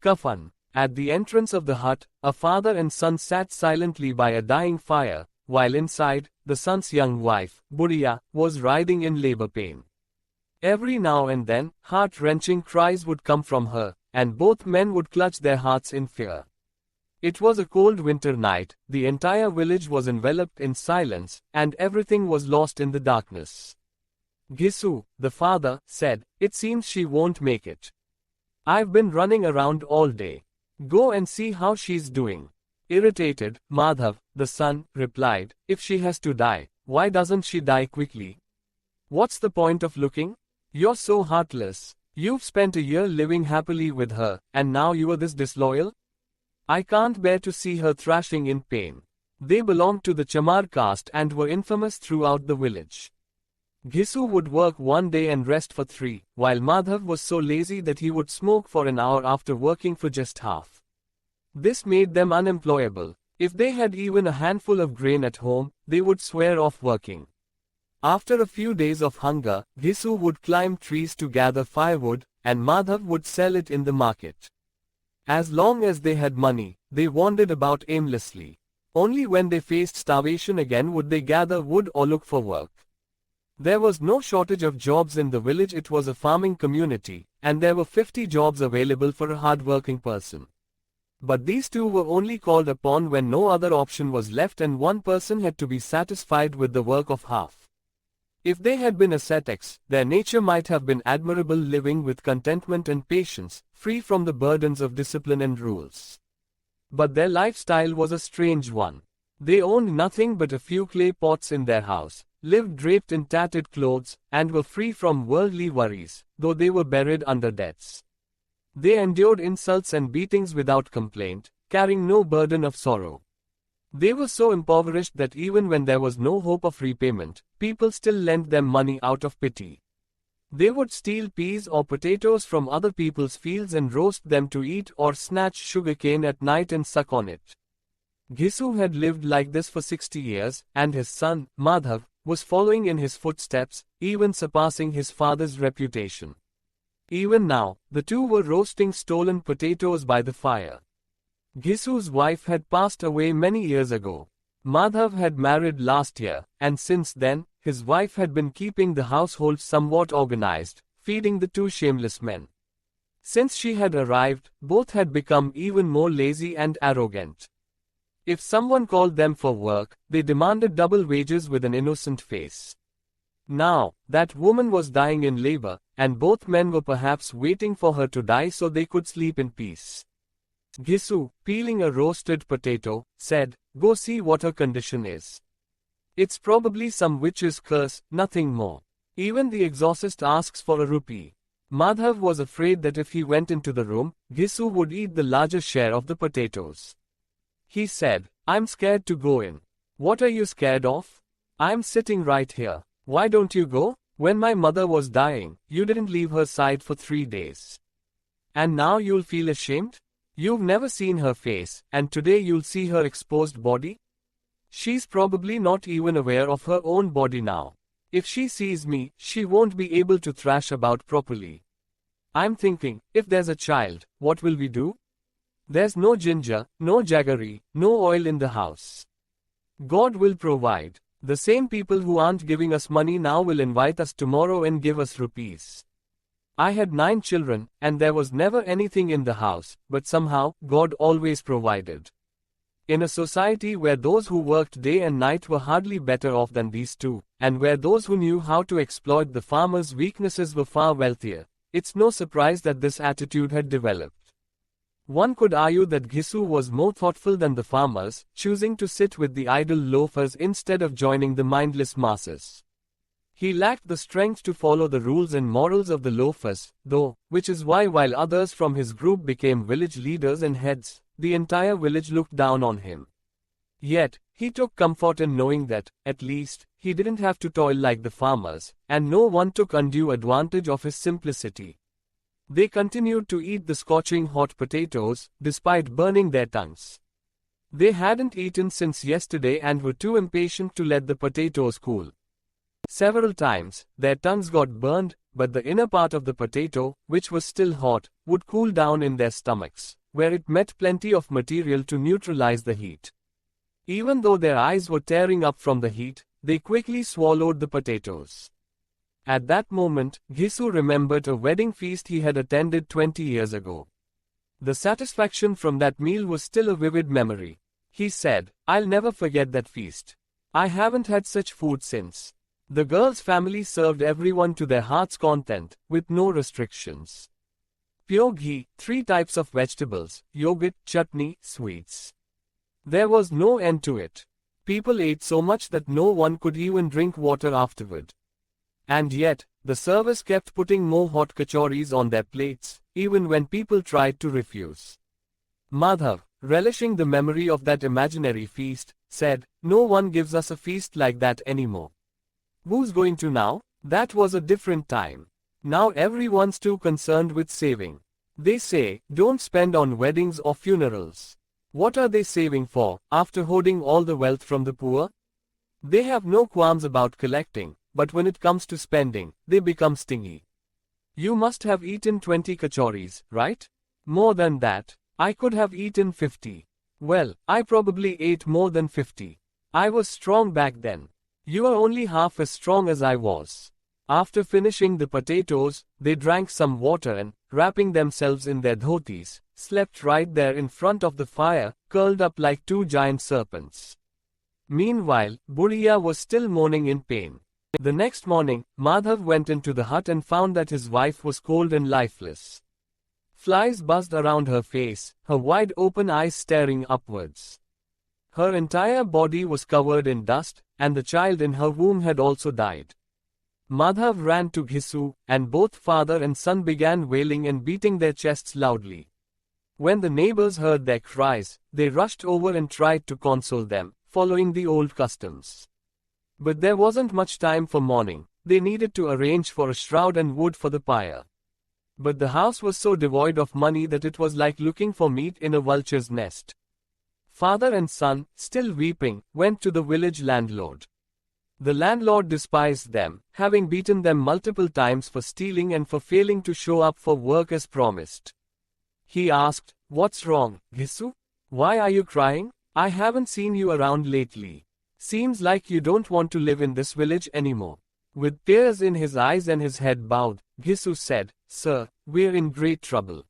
Kafan. At the entrance of the hut, a father and son sat silently by a dying fire, while inside, the son's young wife, Buriya, was writhing in labor pain. Every now and then, heart-wrenching cries would come from her, and both men would clutch their hearts in fear. It was a cold winter night, the entire village was enveloped in silence, and everything was lost in the darkness. Ghisu, the father, said, "It seems she won't make it. I've been running around all day. Go and see how she's doing." Irritated, Madhav, the son, replied, "If she has to die, why doesn't she die quickly? What's the point of looking? You're so heartless. You've spent a year living happily with her, and now you are this disloyal? I can't bear to see her thrashing in pain." They belonged to the Chamar caste and were infamous throughout the village. Ghisu would work one day and rest for 3, while Madhav was so lazy that he would smoke for an hour after working for just half. This made them unemployable. If they had even a handful of grain at home, they would swear off working. After a few days of hunger, Ghisu would climb trees to gather firewood, and Madhav would sell it in the market. As long as they had money, they wandered about aimlessly. Only when they faced starvation again would they gather wood or look for work. There was no shortage of jobs in the village. It was a farming community, and there were 50 jobs available for a hard-working person. But these two were only called upon when no other option was left and one person had to be satisfied with the work of half. If they had been ascetics, their nature might have been admirable, living with contentment and patience, free from the burdens of discipline and rules. But their lifestyle was a strange one. They owned nothing but a few clay pots in their house, lived draped in tattered clothes, and were free from worldly worries, though they were buried under debts. They endured insults and beatings without complaint, carrying no burden of sorrow. They were so impoverished that even when there was no hope of repayment, people still lent them money out of pity. They would steal peas or potatoes from other people's fields and roast them to eat, or snatch sugarcane at night and suck on it. Ghisu had lived like this for 60 years, and his son, Madhav, was following in his footsteps, even surpassing his father's reputation. Even now, the two were roasting stolen potatoes by the fire. Gisu's wife had passed away many years ago. Madhav had married last year, and since then, his wife had been keeping the household somewhat organized, feeding the two shameless men. Since she had arrived, both had become even more lazy and arrogant. If someone called them for work, they demanded double wages with an innocent face. Now, that woman was dying in labor, and both men were perhaps waiting for her to die so they could sleep in peace. Ghisu, peeling a roasted potato, said, "Go see what her condition is. It's probably some witch's curse, nothing more. Even the exorcist asks for a rupee." Madhav was afraid that if he went into the room, Ghisu would eat the larger share of the potatoes. He said, "I'm scared to go in." "What are you scared of? I'm sitting right here. Why don't you go? When my mother was dying, you didn't leave her side for 3 days. And now you'll feel ashamed? You've never seen her face, and today you'll see her exposed body? She's probably not even aware of her own body now. If she sees me, she won't be able to thrash about properly. I'm thinking, if there's a child, what will we do? There's no ginger, no jaggery, no oil in the house. God will provide. The same people who aren't giving us money now will invite us tomorrow and give us rupees. I had 9 children, and there was never anything in the house, but somehow, God always provided. In a society where those who worked day and night were hardly better off than these two, and where those who knew how to exploit the farmers' weaknesses were far wealthier, it's no surprise that this attitude had developed. One could argue that Ghisu was more thoughtful than the farmers, choosing to sit with the idle loafers instead of joining the mindless masses. He lacked the strength to follow the rules and morals of the loafers, though, which is why while others from his group became village leaders and heads, the entire village looked down on him. Yet, he took comfort in knowing that, at least, he didn't have to toil like the farmers, and no one took undue advantage of his simplicity. They continued to eat the scorching hot potatoes, despite burning their tongues. They hadn't eaten since yesterday and were too impatient to let the potatoes cool. Several times, their tongues got burned, but the inner part of the potato, which was still hot, would cool down in their stomachs, where it met plenty of material to neutralize the heat. Even though their eyes were tearing up from the heat, they quickly swallowed the potatoes. At that moment, Ghisu remembered a wedding feast he had attended 20 years ago. The satisfaction from that meal was still a vivid memory. He said, "I'll never forget that feast. I haven't had such food since." The girl's family served everyone to their heart's content, with no restrictions. Pure ghee, 3 types of vegetables, yogurt, chutney, sweets. There was no end to it. People ate so much that no one could even drink water afterward. And yet, the servers kept putting more hot kachoris on their plates, even when people tried to refuse. Madhav, relishing the memory of that imaginary feast, said, "No one gives us a feast like that anymore. Who's going to now?" That was a different time. Now everyone's too concerned with saving. They say, don't spend on weddings or funerals. What are they saving for, after hoarding all the wealth from the poor? They have no qualms about collecting, but when it comes to spending, they become stingy. You must have eaten 20 kachoris, right? More than that. I could have eaten 50. Well, I probably ate more than 50. I was strong back then. You are only half as strong as I was. After finishing the potatoes, they drank some water and, wrapping themselves in their dhotis, slept right there in front of the fire, curled up like 2 giant serpents. Meanwhile, Buriya was still moaning in pain. The next morning, Madhav went into the hut and found that his wife was cold and lifeless. Flies buzzed around her face, her wide open eyes staring upwards. Her entire body was covered in dust, and the child in her womb had also died. Madhav ran to Ghisu, and both father and son began wailing and beating their chests loudly. When the neighbors heard their cries, they rushed over and tried to console them, following the old customs. But there wasn't much time for mourning. They needed to arrange for a shroud and wood for the pyre. But the house was so devoid of money that it was like looking for meat in a vulture's nest. Father and son, still weeping, went to the village landlord. The landlord despised them, having beaten them multiple times for stealing and for failing to show up for work as promised. He asked, "What's wrong, Ghisu? Why are you crying? I haven't seen you around lately. Seems like you don't want to live in this village anymore." With tears in his eyes and his head bowed, Ghisu said, "Sir, we're in great trouble.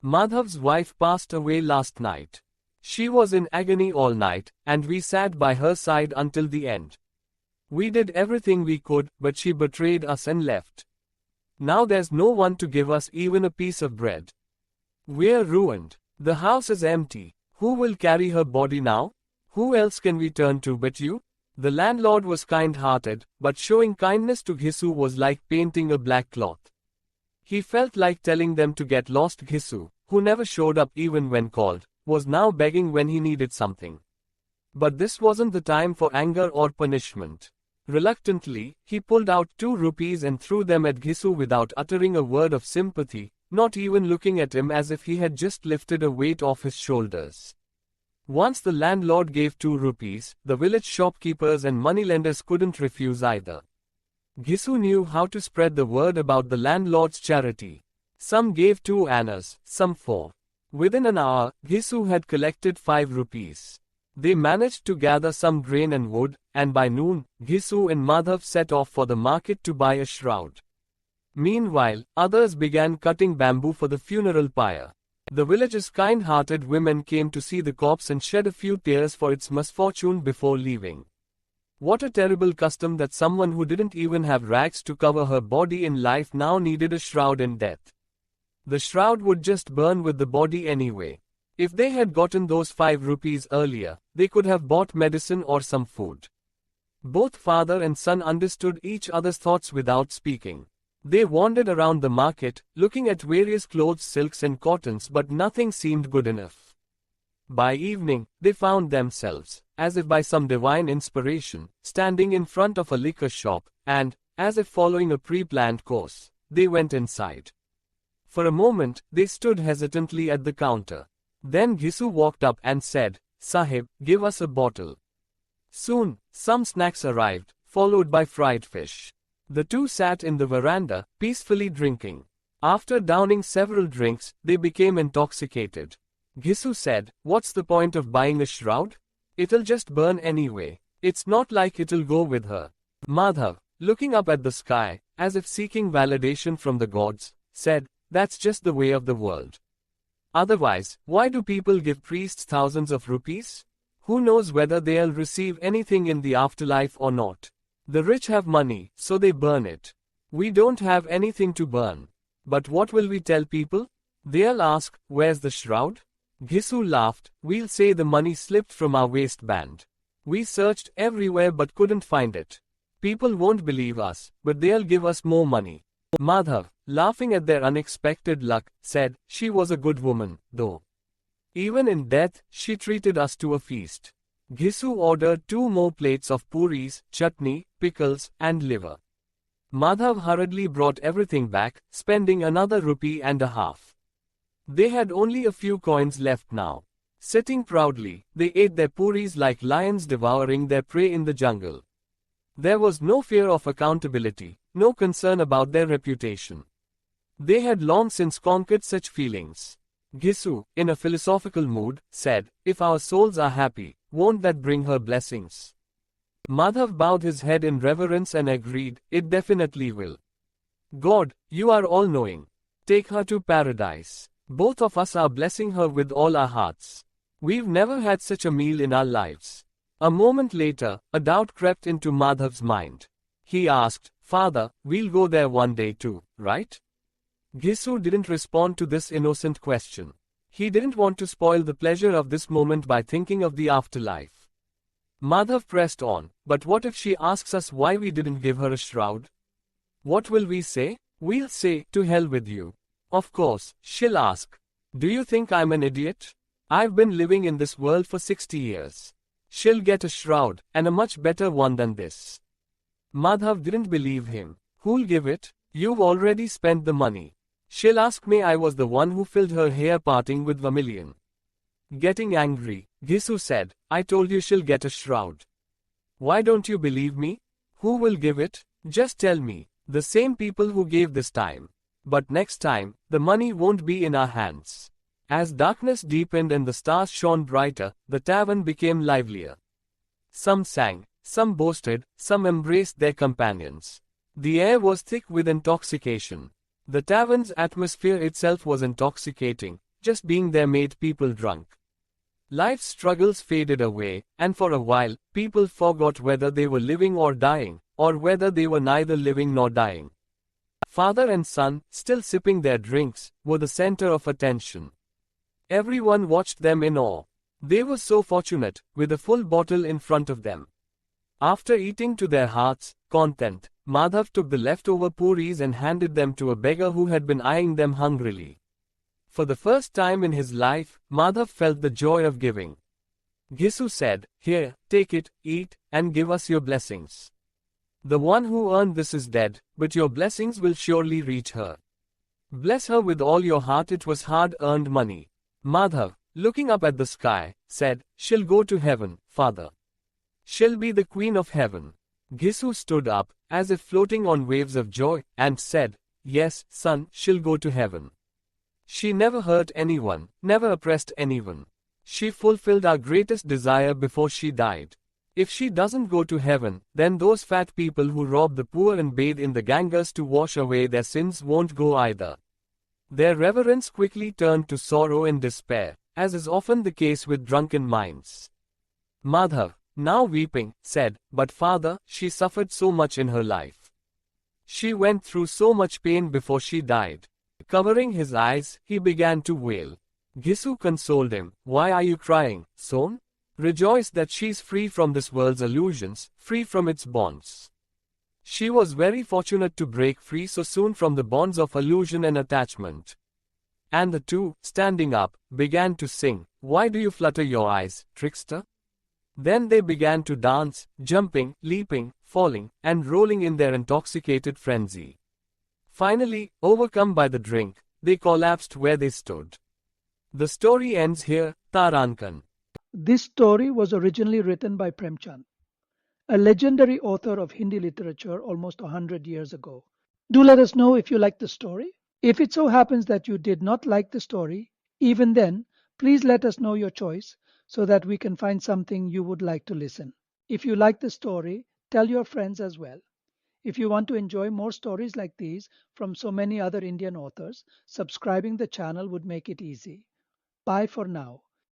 Madhav's wife passed away last night. She was in agony all night, and we sat by her side until the end. We did everything we could, but she betrayed us and left. Now there's no one to give us even a piece of bread. We're ruined. The house is empty. Who will carry her body now? Who else can we turn to but you?" The landlord was kind-hearted, but showing kindness to Ghisu was like painting a black cloth. He felt like telling them to get lost. Ghisu, who never showed up even when called, was now begging when he needed something. But this wasn't the time for anger or punishment. Reluctantly, he pulled out 2 rupees and threw them at Ghisu without uttering a word of sympathy, not even looking at him as if he had just lifted a weight off his shoulders. Once the landlord gave 2 rupees, the village shopkeepers and moneylenders couldn't refuse either. Ghisu knew how to spread the word about the landlord's charity. Some gave 2 annas, some 4. Within an hour, Ghisu had collected 5 rupees. They managed to gather some grain and wood, and by noon, Ghisu and Madhav set off for the market to buy a shroud. Meanwhile, others began cutting bamboo for the funeral pyre. The village's kind-hearted women came to see the corpse and shed a few tears for its misfortune before leaving. What a terrible custom that someone who didn't even have rags to cover her body in life now needed a shroud in death. The shroud would just burn with the body anyway. If they had gotten those 5 rupees earlier, they could have bought medicine or some food. Both father and son understood each other's thoughts without speaking. They wandered around the market, looking at various clothes, silks and cottons, but nothing seemed good enough. By evening, they found themselves, as if by some divine inspiration, standing in front of a liquor shop, and, as if following a pre-planned course, they went inside. For a moment, they stood hesitantly at the counter. Then Ghisu walked up and said, "Saheb, give us a bottle." Soon, some snacks arrived, followed by fried fish. The two sat in the veranda, peacefully drinking. After downing several drinks, they became intoxicated. Ghisu said, "What's the point of buying a shroud? It'll just burn anyway. It's not like it'll go with her." Madhav, looking up at the sky, as if seeking validation from the gods, said, "That's just the way of the world. Otherwise, why do people give priests thousands of rupees? Who knows whether they'll receive anything in the afterlife or not? The rich have money, so they burn it. We don't have anything to burn. But what will we tell people? They'll ask, 'Where's the shroud?'" Ghisu laughed, "We'll say the money slipped from our waistband. We searched everywhere but couldn't find it. People won't believe us, but they'll give us more money." Madhav, laughing at their unexpected luck, said, "She was a good woman, though. Even in death, she treated us to a feast." Ghisu ordered 2 more plates of puris, chutney, pickles, and liver. Madhav hurriedly brought everything back, spending another ₹1.50. They had only a few coins left now. Sitting proudly, they ate their puris like lions devouring their prey in the jungle. There was no fear of accountability, no concern about their reputation. They had long since conquered such feelings. Ghisu, in a philosophical mood, said, "If our souls are happy, won't that bring her blessings?" Madhav bowed his head in reverence and agreed, "It definitely will. God, you are all-knowing. Take her to paradise. Both of us are blessing her with all our hearts. We've never had such a meal in our lives." A moment later, a doubt crept into Madhav's mind. He asked, "Father, we'll go there one day too, right?" Ghisu didn't respond to this innocent question. He didn't want to spoil the pleasure of this moment by thinking of the afterlife. Madhav pressed on, "But what if she asks us why we didn't give her a shroud? What will we say? We'll say, 'To hell with you.' Of course, she'll ask, 'Do you think I'm an idiot? I've been living in this world for 60 years. She'll get a shroud, and a much better one than this." Madhav didn't believe him. "Who'll give it? You've already spent the money. She'll ask me I was the one who filled her hair parting with vermilion." Getting angry, Ghisu said, "I told you she'll get a shroud. Why don't you believe me? Who will give it? Just tell me." "The same people who gave this time. But next time, the money won't be in our hands." As darkness deepened and the stars shone brighter, the tavern became livelier. Some sang, some boasted, some embraced their companions. The air was thick with intoxication. The tavern's atmosphere itself was intoxicating, just being there made people drunk. Life's struggles faded away, and for a while, people forgot whether they were living or dying, or whether they were neither living nor dying. Father and son, still sipping their drinks, were the center of attention. Everyone watched them in awe. They were so fortunate, with a full bottle in front of them. After eating to their hearts' content, Madhav took the leftover puris and handed them to a beggar who had been eyeing them hungrily. For the first time in his life, Madhav felt the joy of giving. Ghisu said, "Here, take it, eat, and give us your blessings. The one who earned this is dead, but your blessings will surely reach her. Bless her with all your heart, it was hard-earned money." Madhav, looking up at the sky, said, "She'll go to heaven, father. She'll be the queen of heaven." Ghisu stood up, as if floating on waves of joy, and said, "Yes, son, she'll go to heaven. She never hurt anyone, never oppressed anyone. She fulfilled our greatest desire before she died. If she doesn't go to heaven, then those fat people who rob the poor and bathe in the Ganges to wash away their sins won't go either." Their reverence quickly turned to sorrow and despair, as is often the case with drunken minds. Madhav, now weeping, said, "But father, she suffered so much in her life. She went through so much pain before she died." Covering his eyes, he began to wail. Ghisu consoled him, "Why are you crying, son? Rejoice that she's free from this world's illusions, free from its bonds. She was very fortunate to break free so soon from the bonds of illusion and attachment." And the two, standing up, began to sing, "Why do you flutter your eyes, trickster?" Then they began to dance, jumping, leaping, falling, and rolling in their intoxicated frenzy. Finally, overcome by the drink, they collapsed where they stood. The story ends here, Tarankan. This story was originally written by Premchand. a legendary author of Hindi literature almost 100 years ago. Do let us know if you like the story. If it so happens that you did not like the story, even then, please let us know your choice so that we can find something you would like to listen. If you like the story, tell your friends as well. If you want to enjoy more stories like these from so many other Indian authors, subscribing the channel would make it easy. Bye for now.